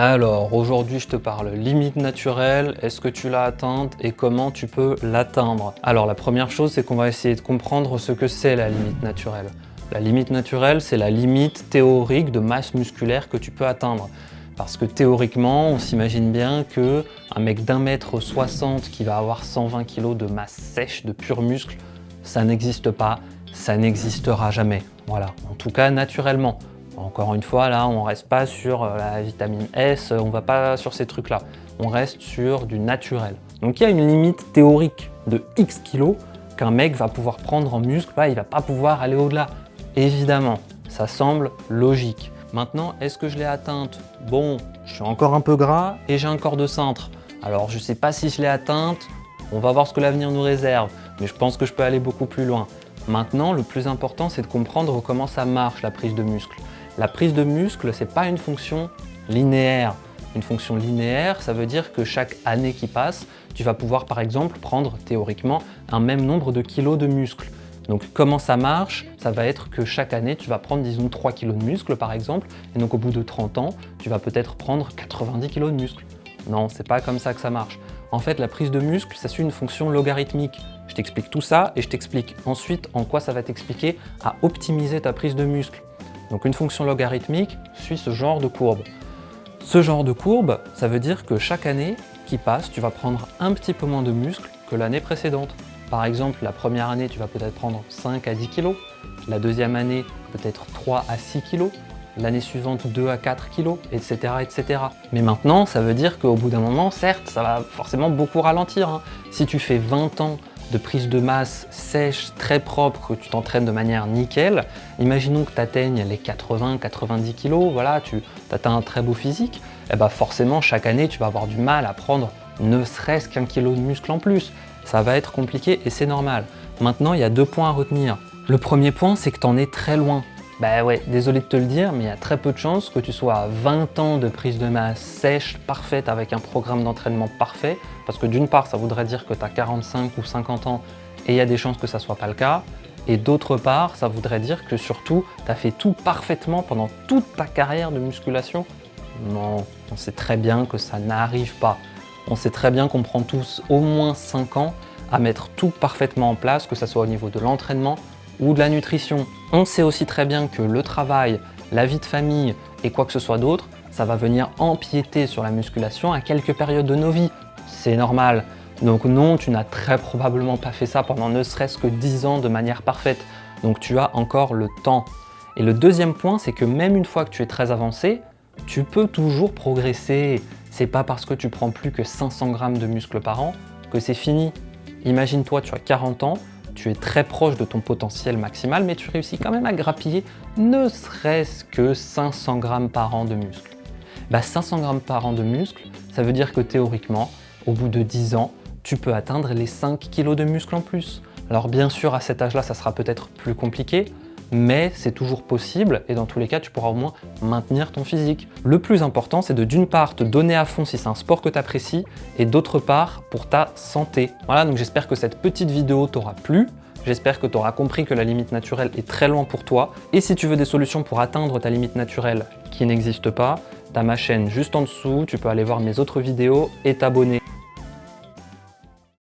Alors, aujourd'hui, je te parle limite naturelle, est-ce que tu l'as atteinte et comment tu peux l'atteindre? Alors, la première chose, c'est qu'on va essayer de comprendre ce que c'est la limite naturelle. La limite naturelle, c'est la limite théorique de masse musculaire que tu peux atteindre. Parce que théoriquement, on s'imagine bien que un mec d'1,60 m qui va avoir 120 kg de masse sèche, de pur muscle, ça n'existe pas, ça n'existera jamais. Voilà, en tout cas naturellement. Encore une fois, là, on reste pas sur la vitamine S, on va pas sur ces trucs-là. On reste sur du naturel. Donc il y a une limite théorique de X kilos qu'un mec va pouvoir prendre en muscle, il va pas pouvoir aller au-delà. Évidemment, ça semble logique. Maintenant, est-ce que je l'ai atteinte? Bon, je suis encore un peu gras et j'ai un corps de cintre. Alors je sais pas si je l'ai atteinte, on va voir ce que l'avenir nous réserve, mais je pense que je peux aller beaucoup plus loin. Maintenant, le plus important, c'est de comprendre comment ça marche la prise de muscle. La prise de muscle, c'est pas une fonction linéaire. Une fonction linéaire, ça veut dire que chaque année qui passe, tu vas pouvoir par exemple prendre théoriquement un même nombre de kilos de muscle. Donc comment ça marche? Ça va être que chaque année, tu vas prendre disons 3 kilos de muscle par exemple, et donc au bout de 30 ans, tu vas peut-être prendre 90 kilos de muscle. Non, c'est pas comme ça que ça marche. En fait, la prise de muscle, ça suit une fonction logarithmique. Je t'explique tout ça et je t'explique ensuite en quoi ça va t'expliquer à optimiser ta prise de muscle. Donc une fonction logarithmique suit ce genre de courbe. Ce genre de courbe, ça veut dire que chaque année qui passe, tu vas prendre un petit peu moins de muscle que l'année précédente. Par exemple, la première année, tu vas peut-être prendre 5 à 10 kg, la deuxième année, peut-être 3 à 6 kg, l'année suivante 2 à 4 kg, etc., etc. Mais maintenant, ça veut dire qu'au bout d'un moment, certes, ça va forcément beaucoup ralentir. Si tu fais 20 ans de prise de masse sèche, très propre, que tu t'entraînes de manière nickel, imaginons que tu atteignes les 80-90 kg, voilà, tu atteins un très beau physique, et bah forcément chaque année tu vas avoir du mal à prendre ne serait-ce qu'un kilo de muscle en plus. Ça va être compliqué et c'est normal. Maintenant, il y a deux points à retenir. Le premier point, c'est que tu en es très loin. Bah ouais, désolé de te le dire, mais il y a très peu de chances que tu sois à 20 ans de prise de masse sèche, parfaite, avec un programme d'entraînement parfait, parce que d'une part, ça voudrait dire que tu as 45 ou 50 ans et il y a des chances que ça ne soit pas le cas, et d'autre part, ça voudrait dire que surtout, tu as fait tout parfaitement pendant toute ta carrière de musculation. Non, on sait très bien que ça n'arrive pas. On sait très bien qu'on prend tous au moins 5 ans à mettre tout parfaitement en place, que ce soit au niveau de l'entraînement ou de la nutrition. On sait aussi très bien que le travail, la vie de famille et quoi que ce soit d'autre, ça va venir empiéter sur la musculation à quelques périodes de nos vies. C'est normal. Donc non, tu n'as très probablement pas fait ça pendant ne serait-ce que 10 ans de manière parfaite. Donc tu as encore le temps. Et le deuxième point, c'est que même une fois que tu es très avancé, tu peux toujours progresser. C'est pas parce que tu prends plus que 500 grammes de muscle par an que c'est fini. Imagine-toi, tu as 40 ans, tu es très proche de ton potentiel maximal, mais tu réussis quand même à grappiller ne serait-ce que 500 grammes par an de muscle. 500 grammes par an de muscle, ça veut dire que théoriquement, au bout de 10 ans, tu peux atteindre les 5 kilos de muscle en plus. Alors bien sûr, à cet âge-là, ça sera peut-être plus compliqué, mais c'est toujours possible et dans tous les cas, tu pourras au moins maintenir ton physique. Le plus important, c'est de d'une part te donner à fond si c'est un sport que tu apprécies et d'autre part pour ta santé. Voilà, donc j'espère que cette petite vidéo t'aura plu. J'espère que tu auras compris que la limite naturelle est très loin pour toi. Et si tu veux des solutions pour atteindre ta limite naturelle qui n'existe pas, tu as ma chaîne juste en dessous, tu peux aller voir mes autres vidéos et t'abonner.